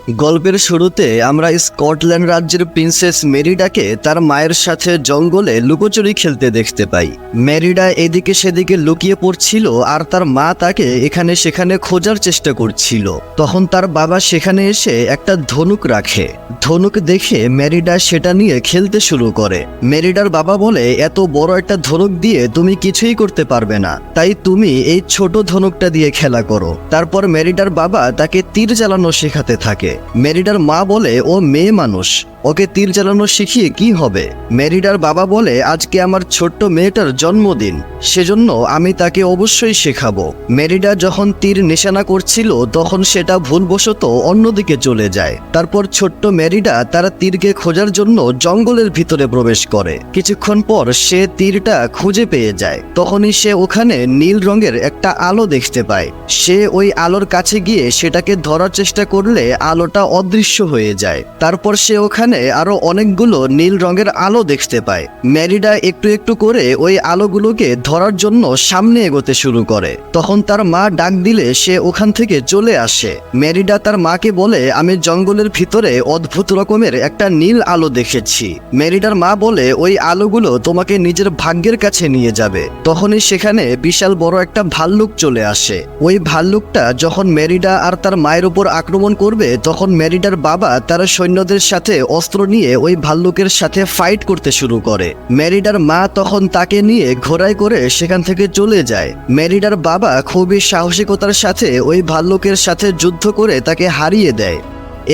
গল্পের শুরুতে আমরা স্কটল্যান্ড রাজ্যের প্রিন্সেস মেরিডাকে তার মায়ের সাথে জঙ্গলে লুকোচুরি খেলতে দেখতে পাই। মেরিডা এদিকে সেদিকে লুকিয়ে পড়ছিল আর তার মা তাকে এখানে সেখানে খোঁজার চেষ্টা করছিল। তখন তার বাবা সেখানে এসে একটা ধনুক রাখে। ধনুক দেখে মেরিডা সেটা নিয়ে খেলতে শুরু করে। মেরিডার বাবা বলে, এত বড় একটা ধনুক দিয়ে তুমি কিছুই করতে পারবে না, তাই তুমি এই ছোট ধনুকটা দিয়ে খেলা করো। তারপর মেরিডার বাবা তাকে তীর চালানো শেখাতে থাকে। মেরিডার মা বলে, ও মেয়ে মানুষ, ওকে তীর চালানো শিখিয়ে কি হবে? মেরিডার বাবা বলে, আজকে আমার ছোট্ট মেয়েটার জন্মদিন, সেজন্য আমি তাকে অবশ্যই শেখাবো। মেরিডা যখন তীর নিশানা করছিল তখন সেটা ভুলবশত অন্যদিকে চলে যায়। তারপর ছোট্ট মেরিডা তার তীরকে খোঁজার জন্য জঙ্গলের ভিতরে প্রবেশ করে। কিছুক্ষণ পর সে তীরটা খুঁজে পেয়ে যায়। তখনই সে ওখানে নীল রঙের একটা আলো দেখতে পায়। সে ওই আলোর কাছে গিয়ে সেটাকে ধরার চেষ্টা করলে আলোটা অদৃশ্য হয়ে যায়। তারপর সে ওখানে আরো অনেকগুলো নীল রঙের আলো দেখতে পায়। মেরিডা একটু একটু করে ওই আলোগুলোকে ধরার জন্য সামনে এগোতে শুরু করে। তখন তার মা ডাক দিলে সে ওখান থেকে চলে আসে। মেরিডা তার মাকে বলে, আমি জঙ্গলের ভিতরে অদ্ভুত রকমের একটা নীল আলো দেখেছি। মেরিডার মা বলে, ওই আলোগুলো তোমাকে নিজের ভাগ্যের কাছে নিয়ে যাবে। তখনই সেখানে বিশাল বড় একটা ভাল্লুক চলে আসে। ওই ভাল্লুকটা যখন মেরিডা আর তার মায়ের উপর আক্রমণ করবে তখন মেরিডার বাবা তার সৈন্যদের সাথে অস্ত্র নিয়ে ওই ভাল্লুকের সাথে ফাইট করতে শুরু করে। মেরিডার মা তখন তাকে নিয়ে ঘোড়ায় করে সেখান থেকে চলে যায়। মেরিডার বাবা খুবই সাহসিকতার সাথে ওই ভাল্লুকের সাথে যুদ্ধ করে তাকে হারিয়ে দেয়।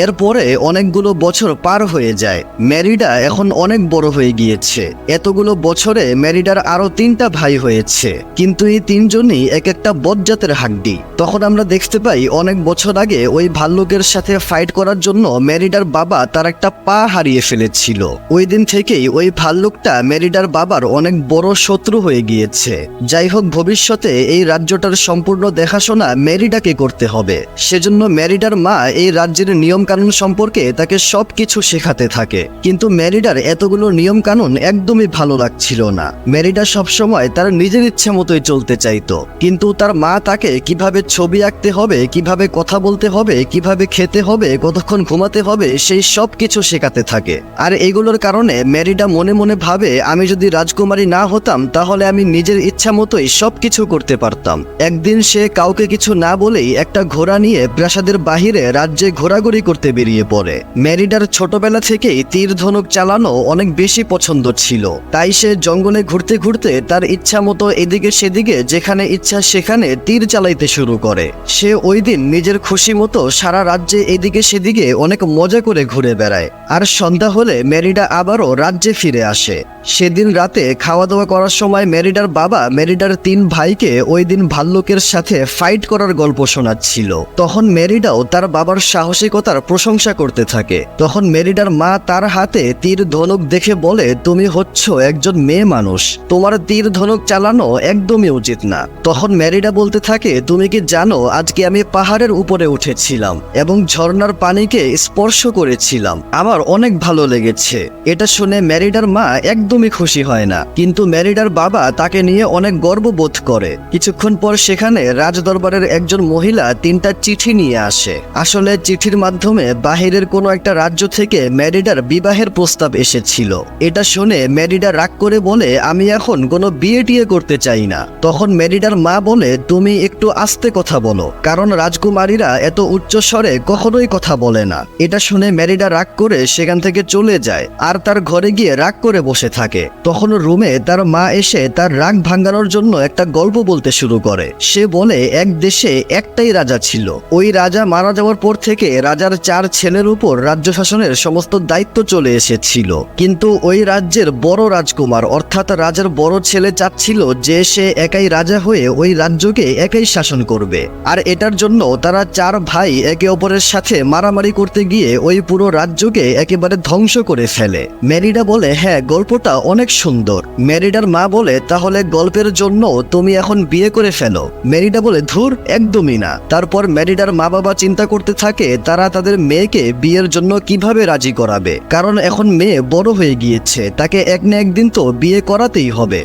এরপরে অনেকগুলো বছর পার হয়ে যায়। মেরিডা এখন অনেক বড় হয়ে গিয়েছে। এতগুলো বছরে মেরিডার আরো 3টা ভাই হয়েছে, কিন্তু এই 3জনই এক একটা বজ্জাতের হাড্ডি। তখন আমরা দেখতে পাই অনেক বছর আগে ওই ভাল্লুকের সাথে ফাইট করার জন্য মেরিডার বাবা তার একটা পা হারিয়ে ফেলেছিল। ওই দিন থেকেই ওই ভাল্লুকটা মেরিডার বাবার অনেক বড় শত্রু হয়ে গিয়েছে। যাই হোক, ভবিষ্যতে এই রাজ্যটার সম্পূর্ণ দেখাশোনা মেরিডাকে করতে হবে। সেজন্য মেরিডার মা এই রাজ্যের নিয়ম কানুন সম্পর্কে তাকে সবকিছু শেখাতে থাকে। কিন্তু মেরিডার এতগুলো নিয়ম কানুন একদমই ভালো লাগছিল না। মেরিডা সবসময় তার নিজের ইচ্ছে মতোই চলতে চাইতো, কিন্তু তার মা তাকে কিভাবে ছবি আঁকতে হবে, কিভাবে কথা বলতে হবে, কিভাবে খেতে হবে, কতক্ষণ ঘুমাতে হবে, সেই সব কিছু শেখাতে থাকে। আর এগুলোর কারণে মেরিডা মনে মনে ভাবে, আমি যদি রাজকুমারী না হতাম তাহলে আমি নিজের ইচ্ছা মতোই সবকিছু করতে পারতাম। একদিন সে কাউকে কিছু না বলেই একটা ঘোড়া নিয়ে প্রাসাদের বাহিরে রাজ্যে ঘোরাঘুরি করতে বেরিয়ে পড়ে। মেরিডার ছোটবেলা থেকেই তীর ধনুক চালানো অনেক বেশি পছন্দ ছিল, তাই সে জঙ্গলে ঘুরতে ঘুরতে তার ইচ্ছা মতো এদিকে সেদিকে যেখানে ইচ্ছা সেখানে তীর চালাইতে শুরু করে। সে ওই দিন নিজের খুশি মতো সারা রাজ্যে এদিকে সেদিকে অনেক মজা করে ঘুরে বেড়ায়। আর সন্ধ্যা হলে মেরিডা আবারও রাজ্যে ফিরে আসে। সেদিন রাতে খাওয়া দাওয়া করার সময় মেরিডার বাবা মেরিডার 3 ভাইকে ওই দিন ভাল্লুকের সাথে ফাইট করার গল্প শোনাচ্ছিল। তখন মেরিডাও তার বাবার সাহসিকতার প্রশংসা করতে থাকে। তখন মেরিডার মা তার হাতে তীর ধনুক দেখে বলে, তুমি হচ্ছ একজন মেয়ে মানুষ, তোমার তীর ধনুক চালানো একদমই উচিত না। তখন মেরিডা বলতে থাকে, তুমি কি জানো আজকে আমি পাহাড়ের উপরে উঠেছিলাম এবং ঝর্ণার পানিকে স্পর্শ করেছিলাম, আমার অনেক ভালো লেগেছে। এটা শুনে মেরিডার মা একদমই খুশি হয় না, কিন্তু মেরিডার বাবা তাকে নিয়ে অনেক গর্ববোধ করে। কিছুক্ষণ পর সেখানে রাজদরবারের একজন মহিলা 3টা চিঠি নিয়ে আসে। আসলে চিঠির মাধ্যমে বাহিরের কোনো একটা রাজ্য থেকে মেরিডার বিবাহের প্রস্তাব এসেছিল। এটা শুনে মেরিডা রাগ করে বলে, আমি এখন কোনো বিয়ে টিয়ে করতে চাই না। তখন মেরিডার মা বলে, তুমি একটু আস্তে কথা বলো, কারণ রাজকুমারীরা এত উচ্চ স্বরে কখনোই কথা বলে না। এটা শুনে মেরিডা রাগ করে সেখান থেকে চলে যায় আর তার ঘরে গিয়ে রাগ করে বসে থাকে। তখন রুমে তার মা এসে তার রাগ ভাঙানোর জন্য একটা গল্প বলতে শুরু করে। সে বলে, এক দেশে একটাই রাজা ছিল। ওই রাজা মারা যাওয়ার পর থেকে রাজার 4 ছেলের উপর রাজ্য শাসনের সমস্ত দায়িত্ব চলে এসেছিল। কিন্তু ওই রাজ্যের বড় রাজকুমার অর্থাৎ রাজার বড় ছেলে চাচ্ছিল যে সে একাই রাজা হয়ে ওই রাজ্যকে একাই শাসন করবে। আর এটার জন্য তারা 4 ভাই একে অপরের সাথে মারামারি করতে গিয়ে ওই পুরো রাজ্যকে একেবারে ধ্বংস করে ফেলে। মেরিডা বলে, হ্যাঁ, গল্পটা অনেক সুন্দর। মেরিডার মা বলে, তাহলে গল্পের জন্য তুমি এখন বিয়ে করে ফেলো। মেরিডা বলে, ধুর, একদমই না। তারপর মেরিডার মা বাবা চিন্তা করতে থাকে তারা তাদের মেয়েকে বিয়ের জন্য কিভাবে রাজি করাবে, কারণ এখন মেয়ে বড় হয়ে গিয়েছে, তাকে এক না একদিন তো বিয়ে করাতেই হবে।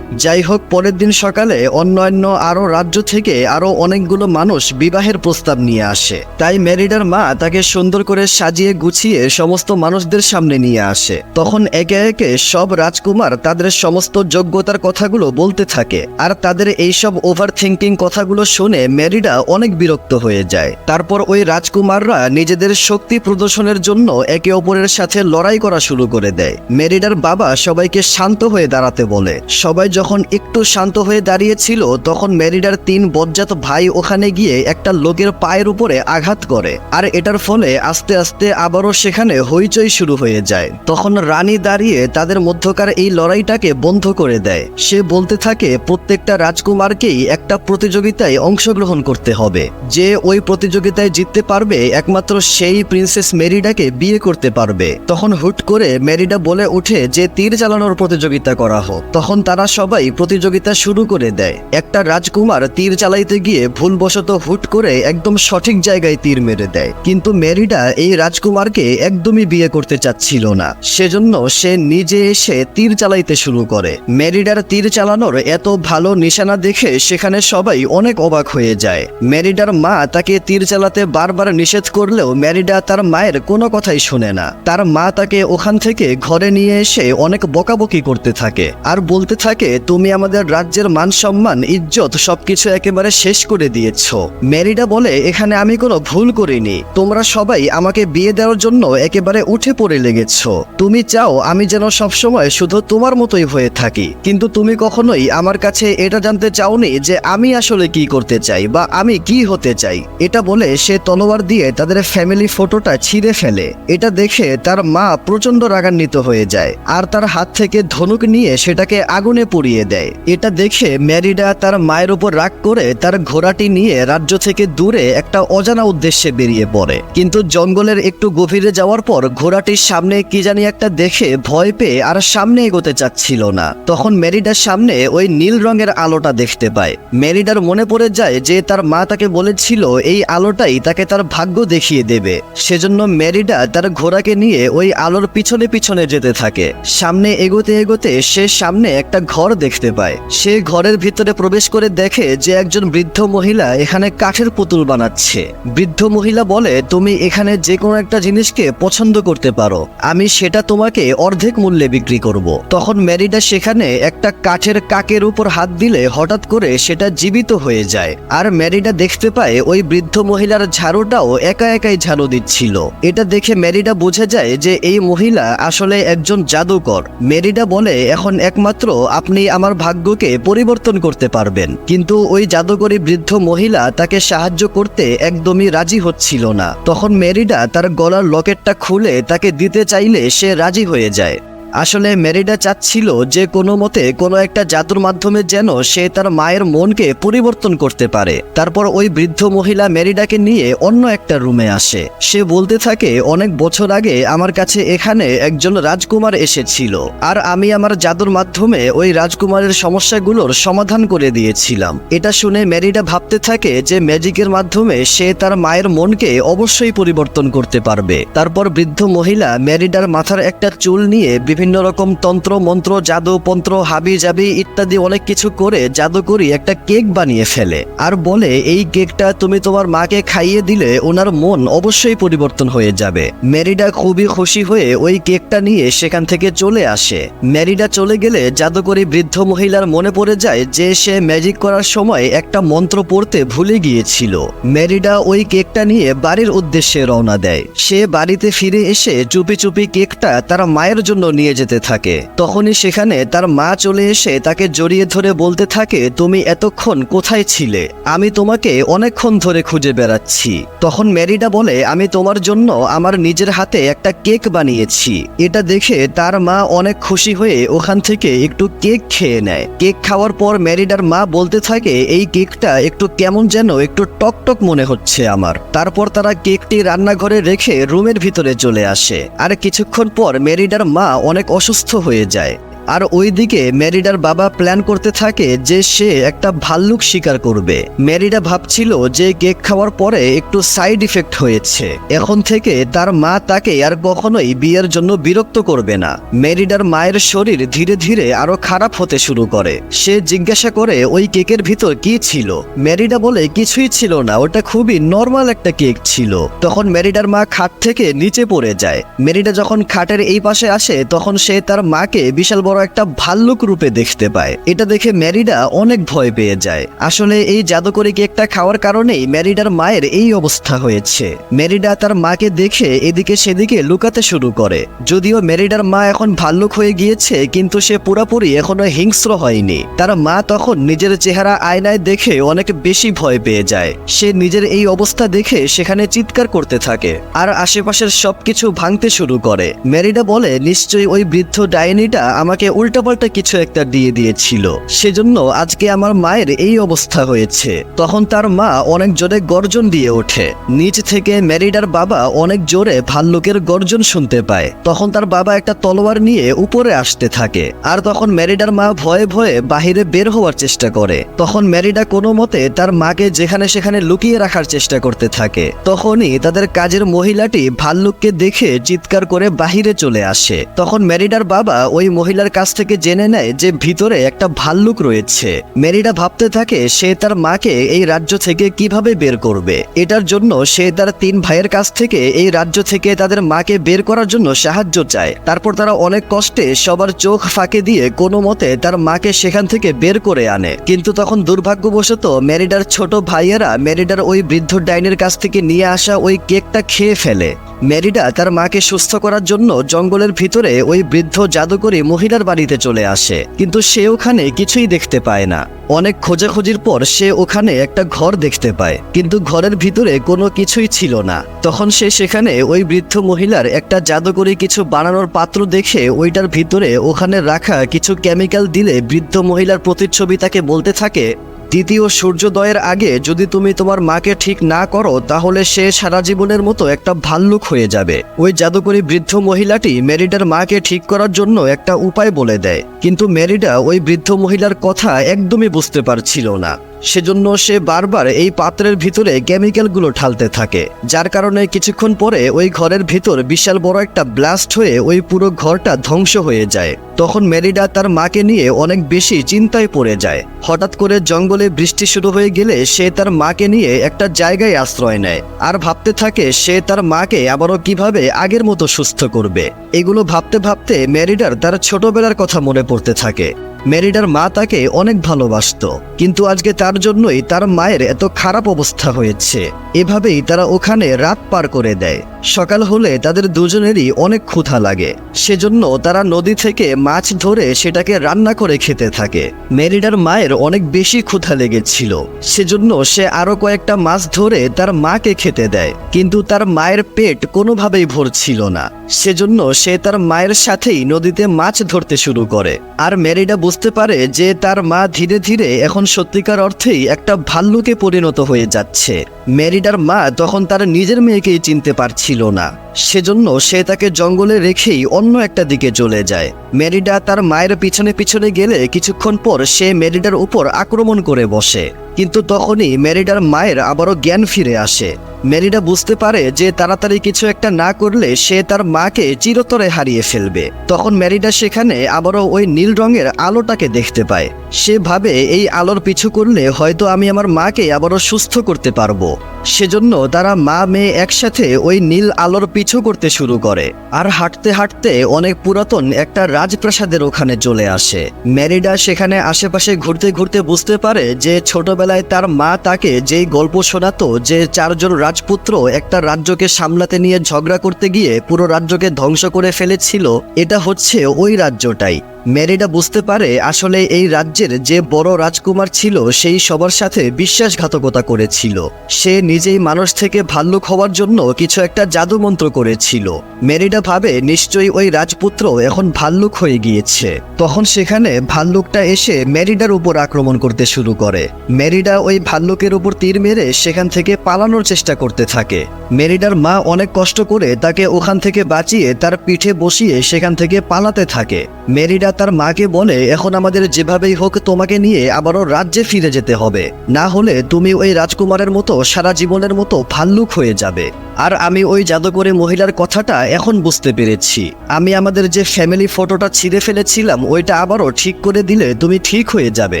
যাই হোক, পরের দিন সকালে অন্যান্য আরো রাজ্য থেকে আরো অনেকগুলো মানুষ বিবাহের প্রস্তাব নিয়ে আসে। তাই মেরিডার মা তাকে সুন্দর করে সাজিয়ে গুছিয়ে সমস্ত মানুষদের সামনে নিয়ে আসে। তখন একে একে সব রাজকুমার তাদের সমস্ত যোগ্যতার কথাগুলো বলতে থাকে, আর তাদের এইসব ওভার থিঙ্কিং কথাগুলো শুনে মেরিডা অনেক বিরক্ত হয়ে যায়। তারপর ওই রাজকুমাররা নিজেদের শক্তি প্রদর্শনের জন্য একে অপরের সাথে লড়াই করা শুরু করে দেয়। মেরিডার বাবা সবাইকে শান্ত হয়ে দাঁড়াতে বলে। সবাই যখন একটু শান্ত হয়ে দাঁড়িয়েছিল, তখন মেরিডার 3 বজ্জাত ভাই ওখানে গিয়ে একটা লোকের পায়ের উপরে আঘাত করে, আর এটার ফলে আস্তে আস্তে আবারও সেখানে হইচই শুরু হয়ে যায়। তখন রানী দাঁড়িয়ে তাদের মধ্যকার এই লড়াইটাকে বন্ধ করে দেয়। সে বলতে থাকে প্রত্যেকটা রাজকুমারকেই একটা প্রতিযোগিতায় অংশগ্রহণ করতে হবে। যে ওই প্রতিযোগিতায় জিততে পারবে একমাত্র সেই প্রিন্সেস মেরিডাকে বিয়ে করতে পারবে। তখন হুট করে মেরিডা বলে ওঠে যে তীর চালানোর প্রতিযোগিতা করা হোক। তখন তারা সবাই প্রতিযোগিতা শুরু করে দেয়। একটা রাজকুমার তীর চালাইতে গিয়ে ভুলবশত হুট করে একদম সঠিক জায়গায় তীর মেরে দেয়, কিন্তু মেরিডা এই রাজকুমারকে একদমই বিয়ে করতে চাচ্ছিল না। সেজন্য সে নিজে এসে তীর চালাইতে শুরু করে। মেরিডার তীর চালানোর এত ভালো নিশানা দেখে সেখানে সবাই অনেক অবাক হয়ে যায়। মেরিডার মা তাকে তীর চালাতে বারবার নিষেধ করলেও মেরিডা তার মায়ের কোনো কথাই শোনে না। তার মা তাকে ওখান থেকে ঘরে নিয়ে এসে অনেক বকাবকি করতে থাকে, আর বলতে থাকে তুমি আমাদের রাজ্যের মান সম্মান ইজ্জত সবকিছু একেবারে শেষ করে দিয়েছ। মেরিডা বলে এখানে আমি কোনো ভুল করিনি, তোমরা সবাই আমাকে বিয়ে দেওয়ার জন্য একেবারে উঠে পড়ে লেগেছ। তুমি চাও আমি যেন সবসময় শুধু তোমার মতোই হয়ে থাকি, কিন্তু তুমি কখনোই আমার কাছে এটা জানতে চাওনি যে আমি আসলে কি করতে চাই বা আমি কি হতে চাই। এটা বলে সে তলোয়ার দিয়ে তাদের ফ্যামিলি ফটোটা ছিঁড়ে ফেলে। এটা দেখে তার মা প্রচন্ড রাগান্বিত হয়ে যায়, আর তার হাত থেকে ধনুক নিয়ে সেটাকে আগুনে পুড়িয়ে দেয়। এটা দেখে মেরিডা তার মায়ের উপর রাগ করে তার ঘোড়াটি নিয়ে রাজ্য থেকে দূরে একটা অজানা উদ্দেশ্যে বেরিয়ে পড়ে। কিন্তু জঙ্গলের একটু গভীরে যাওয়ার পর ঘোড়াটির সামনে কি জানি একটা দেখে ভয় পেয়ে আর সামনে এগোতে চাচ্ছিল না। তখন মেরিডার সামনে ওই নীল রঙের আলোটা দেখতে পায়। মেরিডার মনে পড়ে যায় যে তার মা তাকে বলেছিল এই আলোটাই তাকে তার ভাগ্য দেখিয়ে দেবে। সেজন্য মেরিডা তার ঘোড়াকে নিয়ে ওই আলোর পিছনে পিছনে যেতে থাকে। সামনে এগোতে এগোতে সে সামনে একটা ঘর দেখতে পায়। সে ঘরের ভিতরে প্রবেশ করে দেখে যে একজন বৃদ্ধ মহিলা এখানে কাঠের পুতুল বানাচ্ছে। বৃদ্ধ মহিলা বলে তুমি এখানে যে কোনো একটা জিনিসকে পছন্দ করতে পারো, আমি সেটা তোমাকে অর্ধেক মূল্যে বিক্রি করব। তখন মেরিডা সেখানে একটা কাঠের কাকের উপর হাত দিলে হঠাৎ করে সেটা জীবিত হয়ে যায়, আর মেরিডা দেখতে পায় ওই বৃদ্ধ মহিলার ঝাড়ুটাও একা একাই ঝাড়ু দিচ্ছিল। এটা দেখে মেরিডা বুঝে যায় যে এই মহিলা আসলে একজন জাদুকর। মেরিডা বলে এখন একমাত্র আপনি আমার ভাগ্যকে পরিবর্তন করতে পারবেন, কিন্তু ওই জাদুকরী বৃদ্ধ মহিলা তাকে সাহায্য করতে একদমই রাজি হচ্ছিল না। তখন মেরিডা তার গলার লকেটটা খুলে তাকে দিতে চাইলে সে রাজি হয়ে যায়। আসলে মেরিডা চাচ্ছিল যে কোনো মতে কোনো একটা জাদুর মাধ্যমে যেন সে তার মায়ের মনকে পরিবর্তন করতে পারে। তারপর ওই বৃদ্ধ মহিলা মেরিডাকে নিয়ে অন্য একটা রুমে আসে। সে বলতে থাকে অনেক বছর আগে আমার কাছে এখানে একজন রাজকুমার এসেছিল, আর আমি আমার জাদুর মাধ্যমে ওই রাজকুমারের সমস্যাগুলোর সমাধান করে দিয়েছিলাম। এটা শুনে মেরিডা ভাবতে থাকে যে ম্যাজিকের মাধ্যমে সে তার মায়ের মনকে অবশ্যই পরিবর্তন করতে পারবে। তারপর বৃদ্ধ মহিলা মেরিডার মাথার একটা চুল নিয়ে বিভিন্ন রকম তন্ত্র মন্ত্র জাদু পন্ত্র হাবি জাবি ইত্যাদি অনেক কিছু করে জাদুকরি একটা কেক বানিয়ে ফেলে, আর বলে এই কেকটা তুমি তোমার মাকে খাইয়ে দিলে ওনার মন অবশ্যই পরিবর্তন হয়ে যাবে। মেরিডা খুবই খুশি হয়ে ওই কেকটা নিয়ে সেখান থেকে চলে আসে। মেরিডা চলে গেলে জাদুকরি বৃদ্ধ মহিলার মনে পড়ে যায় যে সে ম্যাজিক করার সময় একটা মন্ত্র পড়তে ভুলে গিয়েছিল। মেরিডা ওই কেকটা নিয়ে বাড়ির উদ্দেশ্যে রওনা দেয়। সে বাড়িতে ফিরে এসে চুপি চুপি কেকটা তার মায়ের জন্য নিয়ে যেতে থাকে। তখনই সেখানে তার মা চলে এসে তাকে জড়িয়ে ধরে বলতে থাকে তুমি এতক্ষণ কোথায় ছিলে, আমি তোমাকে অনেকক্ষণ ধরে খুঁজে বেড়াচ্ছি। তখন মেরিডা বলে আমি তোমার জন্য আমার নিজের হাতে একটা কেক বানিয়েছি। এটা দেখে তার মা অনেক খুশি হয়ে ওখান থেকে একটু কেক খেয়ে নেয়। কেক খাওয়ার পর মেরিডার মা বলতে থাকে এই কেকটা একটু কেমন যেন একটু টকটক মনে হচ্ছে আমার। তারপর তারা কেকটি রান্নাঘরে রেখে রুমের ভিতরে চলে আসে। আর কিছুক্ষণ পর মেরিডার মা অনেক অসুস্থ হয়ে যায়। আর ওইদিকে মেরিডার বাবা প্ল্যান করতে থাকে যে সে একটা ভাল্লুক শিকার করবে। মেরিডা ভাবছিল যে কেক খাওয়ার পরে একটু সাইড ইফেক্ট হয়েছে, এখন থেকে তার মা তাকে আর কখনোই বিয়ের জন্য বিরক্ত করবে না। মেরিডার মায়ের শরীর ধীরে ধীরে আরো খারাপ হতে শুরু করে। সে জিজ্ঞাসা করে ওই কেকের ভিতর কি ছিল। মেরিডা বলে কিছুই ছিল না, ওটা খুবই নর্মাল একটা কেক ছিল। তখন মেরিডার মা খাট থেকে নিচে পড়ে যায়। মেরিডা যখন খাটের এই পাশে আসে তখন সে তার মাকে বিশাল বড় একটা ভাল্লুক রূপে দেখতে পায়। এটা দেখে মেরিডা অনেক ভয় পেয়ে যায়। আসলে এই জাদুকরি কেকটা খাওয়ার কারণেই মেরিডার মায়ের এই অবস্থা হয়েছে। মেরিডা তার মাকে দেখে এদিকে সেদিকে লুকাতে শুরু করে। যদিও মেরিডার মা এখন ভাল্লুক হয়ে গিয়েছে, কিন্তু সে পুরোপুরি এখনো হিংস্র হয়নি। তার মা তখন নিজের চেহারা আয়নায় দেখে অনেক বেশি ভয় পেয়ে যায়। সে নিজের এই অবস্থা দেখে সেখানে চিৎকার করতে থাকে আর আশেপাশের সবকিছু ভাঙতে শুরু করে। মেরিডা বলে নিশ্চয়ই ওই বৃদ্ধ ডাইনিটা আমাকে উল্টাপাল্টা কিছু একটা দিয়ে দিয়েছিল, সেজন্য আজকে আমার মায়ের এই অবস্থা হয়েছে। তখন তার মা অনেক জোরে গর্জন দিয়ে ওঠে। নিচ থেকে মেরিডার বাবা অনেক জোরে ভাল্লুকের গর্জন শুনতে পায়। তখন তার বাবা একটা তলোয়ার নিয়ে উপরে আসতে থাকে আর তখন মেরিডার মা ভয়ে ভয়ে বাহিরে বের হওয়ার চেষ্টা করে। তখন মেরিডা কোনো মতে তার মাকে যেখানে সেখানে লুকিয়ে রাখার চেষ্টা করতে থাকে। তখনই তাদের কাজের মহিলাটি ভাল্লুককে দেখে চিৎকার করে বাহিরে চলে আসে। তখন মেরিডার বাবা ওই মহিলার কাছ থেকে জেনে নেয় যে ভিতরে একটা ভাল্লুক রয়েছে। মেরিডা ভাবতে থাকে সে তার মাকে এই রাজ্য থেকে কিভাবে বের করবে। এটার জন্য সে তার 3 ভাইয়ের কাছ থেকে এই রাজ্য থেকে তাদের মাকে বের করার জন্য সাহায্য চায়। তারপর তারা অনেক কষ্টে সবার চোখ ফাঁকে দিয়ে কোনো মতে তার মাকে সেখান থেকে বের করে আনে। কিন্তু তখন দুর্ভাগ্যবশত মেরিডার ছোট ভাইয়েরা মেরিডার ওই বৃদ্ধ ডাইনের কাছ থেকে নিয়ে আসা ওই কেকটা খেয়ে ফেলে। মেরিডা তার মাকে সুস্থ করার জন্য জঙ্গলের ভিতরে ওই বৃদ্ধ জাদুকরী মহিলার বাড়িতে চলে আসে, কিন্তু সে ওখানে কিছুই দেখতে পায় না। অনেক খোঁজাখুঁজির পর সে ওখানে একটা ঘর দেখতে পায়, কিন্তু ঘরের ভিতরে কোনো কিছুই ছিল না। তখন সে সেখানে ওই বৃদ্ধ মহিলার একটা জাদুকরী কিছু বানানোর পাত্র দেখে ওইটার ভিতরে ওখানে রাখা কিছু কেমিক্যাল দিলে বৃদ্ধ মহিলার প্রতিচ্ছবি তাকে বলতে থাকে, দ্বিতীয় সূর্যোদয়ের আগে যদি তুমি তোমার মাকে ঠিক না করো তাহলে সে সারা জীবনের মতো একটা ভাল্লুক হয়ে যাবে। ওই জাদুকরী বৃদ্ধ মহিলাটি মেরিডার মাকে ঠিক করার জন্য একটা উপায় বলে দেয়, কিন্তু মেরিডা ওই বৃদ্ধ মহিলার কথা একদমই বুঝতে পারছিল না। সেজন্য সে বারবার এই পাত্রের ভিতরে কেমিক্যালগুলো ঢালতে থাকে, যার কারণে কিছুক্ষণ পরে ওই ঘরের ভিতর বিশাল বড় একটা ব্লাস্ট হয়ে ওই পুরো ঘরটা ধ্বংস হয়ে যায়। তখন মেরিডা তার মাকে নিয়ে অনেক বেশি চিন্তায় পড়ে যায়। হঠাৎ করে জঙ্গলে বৃষ্টি শুরু হয়ে গেলে সে তার মাকে নিয়ে একটা জায়গায় আশ্রয় নেয় আর ভাবতে থাকে সে তার মাকে আবারও কিভাবে আগের মতো সুস্থ করবে। এগুলো ভাবতে ভাবতে মেরিডার তার ছোটবেলার কথা মনে পড়তে থাকে। মেরিডার মা তাকে অনেক ভালোবাসতো, কিন্তু আজকে তার জন্যই তার মায়ের এত খারাপ অবস্থা হয়েছে। এভাবেই তারা ওখানে রাত পার করে দেয়। সকাল হলে তাদের দুজনেরই অনেক ক্ষুধা লাগে, সেজন্য তারা নদী থেকে মাছ ধরে সেটাকে রান্না করে খেতে থাকে। মেরিডার মায়ের অনেক বেশি ক্ষুধা লেগেছিল, সেজন্য সে আরো কয়েকটা মাছ ধরে তার মাকে খেতে দেয়, কিন্তু তার মায়ের পেট কোনোভাবেই ভরছিল না। সেজন্য সে তার মায়ের সাথেই নদীতে মাছ ধরতে শুরু করে। আর মেরিডা বুঝতে পারে যে তার মা ধীরে ধীরে এখন সত্যিকার অর্থেই একটা ভাল্লুকে পরিণত হয়ে যাচ্ছে। মেরিডার মা তখন তার নিজের মেয়েকেই চিনতে পারছিল না, সেজন্য সে তাকে জঙ্গলে রেখেই অন্য একটা দিকে চলে যায়। মেরিডা তার মায়ের পিছনে পিছনে গেলে কিছুক্ষণ পর সে মেরিডার উপর আক্রমণ করে বসে, কিন্তু তখনই মেরিডার মায়ের আবারও জ্ঞান ফিরে আসে। মেরিডা বুঝতে পারে যে তাড়াতাড়ি কিছু একটা না করলে সে তার মাকে চিরতরে হারিয়ে ফেলবে। তখন মেরিডা সেখানে আবারও ওই নীল রঙের আলোটাকে দেখতে পায়। সে ভাবে এই আলোর পিছু করলে হয়তো আমি আমার মাকে আবারও সুস্থ করতে পারবো। সেজন্য তারা মা মেয়ে একসাথে ওই নীল আলোর পিছু করতে শুরু করে আর হাঁটতে হাঁটতে অনেক পুরাতন একটা রাজপ্রাসাদের ওখানে চলে আসে। মেরিডা সেখানে আশেপাশে ঘুরতে ঘুরতে বুঝতে পারে যে ছোটবেলায় তার মা তাকে যেই গল্প শোনাতো যে 4 জন রাজপুত্র একটা রাজ্যকে সামলাতে নিয়ে ঝগড়া করতে গিয়ে পুরো রাজ্যকে ধ্বংস করে ফেলেছিল, এটা হচ্ছে ওই রাজ্যটাই। মেরিডা বুঝতে পারে আসলে এই রাজ্যের যে বড় রাজকুমার ছিল সেই সবার সাথে বিশ্বাসঘাতকতা করেছিল। সে নিজেই মানুষ থেকে ভাল্লুক হওয়ার জন্য কিছু একটা জাদুমন্ত্র করেছিল। মেরিডা ভাবে নিশ্চয়ই ওই রাজপুত্র এখন ভাল্লুক হয়ে গিয়েছে। তখন সেখানে ভাল্লুকটা এসে মেরিডার উপর আক্রমণ করতে শুরু করে। মেরিডা ওই ভাল্লুকের উপর তীর মেরে সেখান থেকে পালানোর চেষ্টা করতে থাকে। মেরিডার মা অনেক কষ্ট করে তাকে ওখান থেকে বাঁচিয়ে তার পিঠে বসিয়ে সেখান থেকে পালাতে থাকে। মেরিডা তার মাকে বলে, এখন আমাদের যেভাবেই হোক তোমাকে নিয়ে আবারও রাজ্যে ফিরে যেতে হবে, না হলে তুমি ওই রাজকুমারের মতো সারা জীবনের মতো ভাল্লুক হয়ে যাবে। আর আমি ওই জাদুকরী মহিলার কথাটা এখন বুঝতে পেরেছি। আমি আমাদের যে ফ্যামিলি ফটোটা ছিঁড়ে ফেলেছিলাম ওইটা আবারও ঠিক করে দিলে তুমি ঠিক হয়ে যাবে।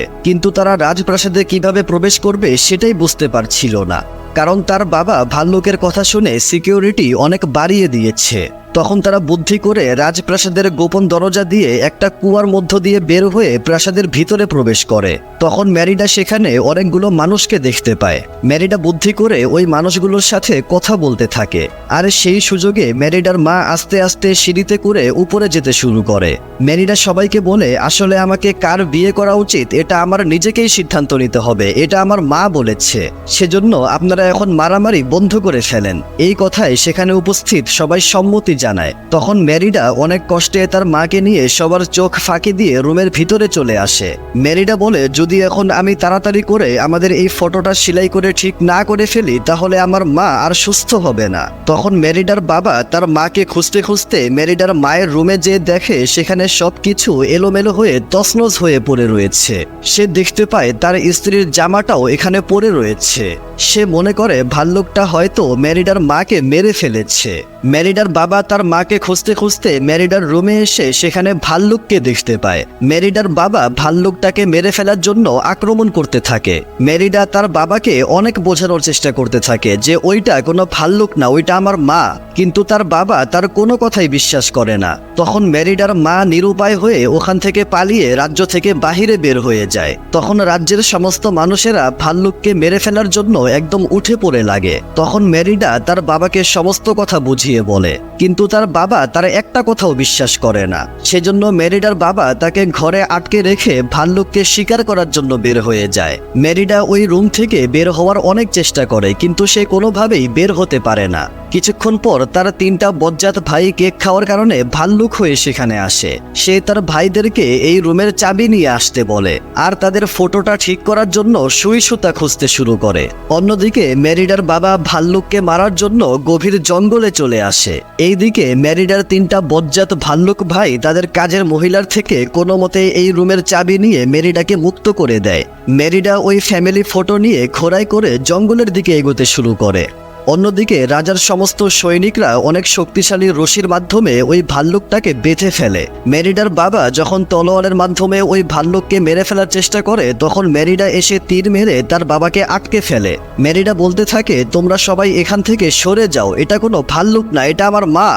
কিন্তু তারা রাজপ্রাসাদে কিভাবে প্রবেশ করবে সেটাই বুঝতে পারছিল না, কারণ তার বাবা ভাল্লুকের কথা শুনে সিকিউরিটি অনেক বাড়িয়ে দিয়েছে। তখন তারা বুদ্ধি করে রাজপ্রাসাদের গোপন দরজা দিয়ে একটা কুয়ার মধ্য দিয়ে বের হয়ে প্রাসাদের ভিতরে প্রবেশ করে। তখন মেরিডা সেখানে অনেকগুলো মানুষকে দেখতে পায়। মেরিডা বুদ্ধি করে ওই মানুষগুলোর সাথে কথা বলতে থাকে, আর সেই সুযোগে মেরিডার মা আস্তে আস্তে সিঁড়িতে করে উপরে যেতে শুরু করে। মেরিডা সবাইকে বলে, আসলে আমাকে কার বিয়ে করা উচিত এটা আমার নিজেকেই সিদ্ধান্ত নিতে হবে, এটা আমার মা বলেছে, সেজন্য আপনারা এখন মারামারি বন্ধ করে ফেলেন। এই কথায় সেখানে উপস্থিত সবাই সম্মতি জানায়। তখন মেরিডা অনেক কষ্টে তার মাকে নিয়ে সবার চোখ ফাঁকি দিয়ে রুমের ভিতরে চলে আসে। মেরিডা বলে, যদি এখন আমি তাড়াতাড়ি করে আমাদের এই ফটোটা সেলাই করে ঠিক না করে ফেলি তাহলে আমার মা আর সুস্থ হবে না। তখন মেরিডার বাবা তার মাকে খুঁজতে খুঁজতে মেরিডার মায়ের রুমে যেয়ে দেখে সেখানে সবকিছু এলোমেলো হয়ে তছনছ হয়ে পড়ে রয়েছে। সে দেখতে পায় তার স্ত্রীর জামাটাও এখানে পড়ে রয়েছে। সে মনে করে ভাল্লুকটা হয়তো মেরিডার মাকে মেরে ফেলেছে। মেরিডার বাবা তার মাকে খুঁজতে খুঁজতে মেরিডার রুমে এসে সেখানে ভাল্লুককে দেখতে পায়। মেরিডার বাবা ভাল্লুকটাকে মেরে ফেলার জন্য আক্রমণ করতে থাকে। মেরিডা তার বাবাকে অনেক বোঝানোর চেষ্টা করতে থাকে যে ওইটা কোনো ভাল্লুক না, ওইটা আমার মা, কিন্তু তার বাবা তার কোনো কথাই বিশ্বাস করে না। তখন মেরিডার মা নিরুপায় হয়ে ওখান থেকে পালিয়ে রাজ্য থেকে বাহিরে বের হয়ে যায়। তখন রাজ্যের সমস্ত মানুষেরা ভাল্লুককে মেরে ফেলার জন্য একদম উঠে পড়ে লাগে। তখন মেরিডা তার বাবাকে সমস্ত কথা বুঝিয়ে বলে, কিন্তু তার বাবা তার একটা কথাও বিশ্বাস করে না। সেজন্য মেরিডার বাবা তাকে ঘরে আটকে রেখে ভাল্লুককে শিকার করার জন্য বের হয়ে যায়। মেরিডা ওই রুম থেকে বের হওয়ার অনেক চেষ্টা করে, কিন্তু সে কোনোভাবেই বের হতে পারে না। কিছুক্ষণ পর তার 3টা বজ্জাত ভাই কেক খাওয়ার কারণে ভাল্লুক হয়ে সেখানে আসে। সে তার ভাইদেরকে এই রুমের চাবি নিয়ে আসতে বলে, আর তাদের ফটোটা ঠিক করার জন্য সুই সুতা খুঁজতে শুরু করে। অন্যদিকে মেরিডার বাবা ভাল্লুককে মারার জন্য গভীর জঙ্গলে চলে আসে। এইদিকে মেরিডার 3টা বজ্জাত ভাল্লুক ভাই তাদের কাজের মহিলার থেকে কোনো মতে এই রুমের চাবি নিয়ে মেরিডাকে মুক্ত করে দেয়। মেরিডা ওই ফ্যামিলি ফটো নিয়ে খোঁড়াই করে জঙ্গলের দিকে এগোতে শুরু করে। অন্যদিকে রাজার সমস্ত সৈনিকরা অনেক শক্তিশালী রশির মাধ্যমে ওই ভাল্লুকটাকে বেঁধে ফেলে। মেরিডার বাবা যখন তলোয়ারের মাধ্যমে ওই ভাল্লুককে মেরে ফেলার চেষ্টা করে তখন মেরিডা এসে তীর মেরে তার বাবাকে আটকে ফেলে। মেরিডা বলতে থাকে, তোমরা সবাই এখান থেকে সরে যাও, এটা কোনো ভাল্লুক না, এটা আমার মা।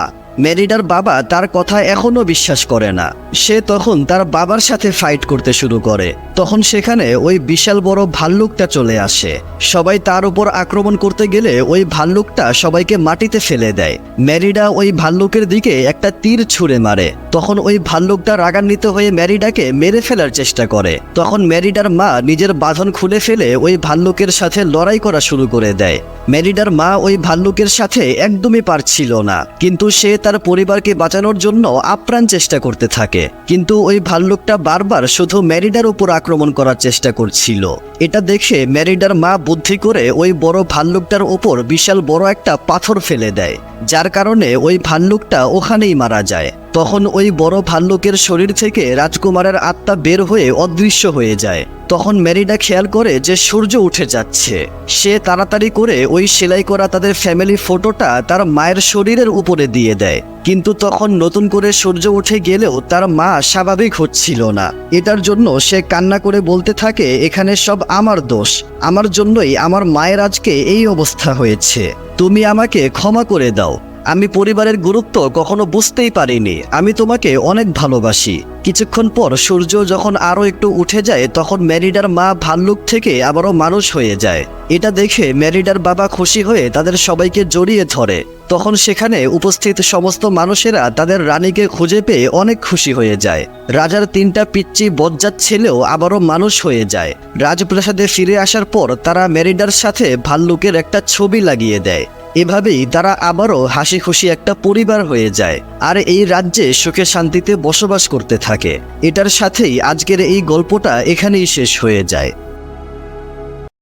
মেরিডার বাবা তার কথা এখনো বিশ্বাস করে না। সে তখন তার বাবার সাথে ফাইট করতে শুরু করে। তখন সেখানে ওই বিশাল বড় ভাল্লুকটা চলে আসে। সবাই তার উপর আক্রমণ করতে গেলে ওই ভাল্লুকটা সবাইকে মাটিতে ফেলে দেয়। মেরিডা ওই ভাল্লুকের দিকে একটা তীর ছুঁড়ে মারে। তখন ওই ভাল্লুকটা রাগান্বিত হয়ে মেরিডাকে মেরে ফেলার চেষ্টা করে। তখন মেরিডার মা নিজের বাঁধন খুলে ফেলে ওই ভাল্লুকের সাথে লড়াই করা শুরু করে দেয়। মেরিডার মা ওই ভাল্লুকের সাথে একদমই পারছিল না, কিন্তু সে তার পরিবারকে বাঁচানোর জন্য আপ্রাণ চেষ্টা করতে থাকে। কিন্তু ওই ভাল্লুকটা বারবার শুধু মেরিডার উপর আক্রমণ করার চেষ্টা করছিল। এটা দেখে মেরিডার মা বুদ্ধি করে ওই বড় ভাল্লুকটার উপর বিশাল বড় একটা পাথর ফেলে দেয়, যার কারণে ওই ভাল্লুকটা ওখানেই মারা যায়। তখন ওই বড় ভাল্লুকের শরীর থেকে রাজকুমারের আত্মা বের হয়ে অদৃশ্য হয়ে যায়। তখন মেরিডা খেয়াল করে যে সূর্য উঠে যাচ্ছে। সে তাড়াতাড়ি করে ওই সেলাই করা তাদের ফ্যামিলি ফটোটা তার মায়ের শরীরের উপরে দিয়ে দেয়। কিন্তু তখন নতুন করে সূর্য উঠে গেলেও তার মা স্বাভাবিক হচ্ছিল না। এটার জন্য সে কান্না করে বলতে থাকে, এখানে সব আমার দোষ, আমার জন্যই আমার মায়ের আজকে এই অবস্থা হয়েছে, তুমি আমাকে ক্ষমা করে দাও। আমি পরিবারের গুরুত্ব কখনো বুঝতেই পারিনি, আমি তোমাকে অনেক ভালোবাসি। কিছুক্ষণ পর সূর্য যখন আরো একটু উঠে যায় তখন মেরিডার মা ভাল্লুক থেকে আবারও মানুষ হয়ে যায়। এটা দেখে মেরিডার বাবা খুশি হয়ে তাদের সবাইকে জড়িয়ে ধরে। তখন সেখানে উপস্থিত সমস্ত মানুষেরা তাদের রানীকে খুঁজে পেয়ে অনেক খুশি হয়ে যায়। রাজার 3টা পিচ্চি বজ্জাত ছেলেও আবারও মানুষ হয়ে যায়। রাজপ্রাসাদে ফিরে আসার পর তারা মেরিডার সাথে ভাল্লুকের একটা ছবি লাগিয়ে দেয়। এভাবেই তারা আবারও হাসি খুশি একটা পরিবার হয়ে যায়, আর এই রাজ্যে সুখে শান্তিতে বসবাস করতে থাকে। এটার সাথেই আজকের এই গল্পটা এখানেই শেষ হয়ে যায়।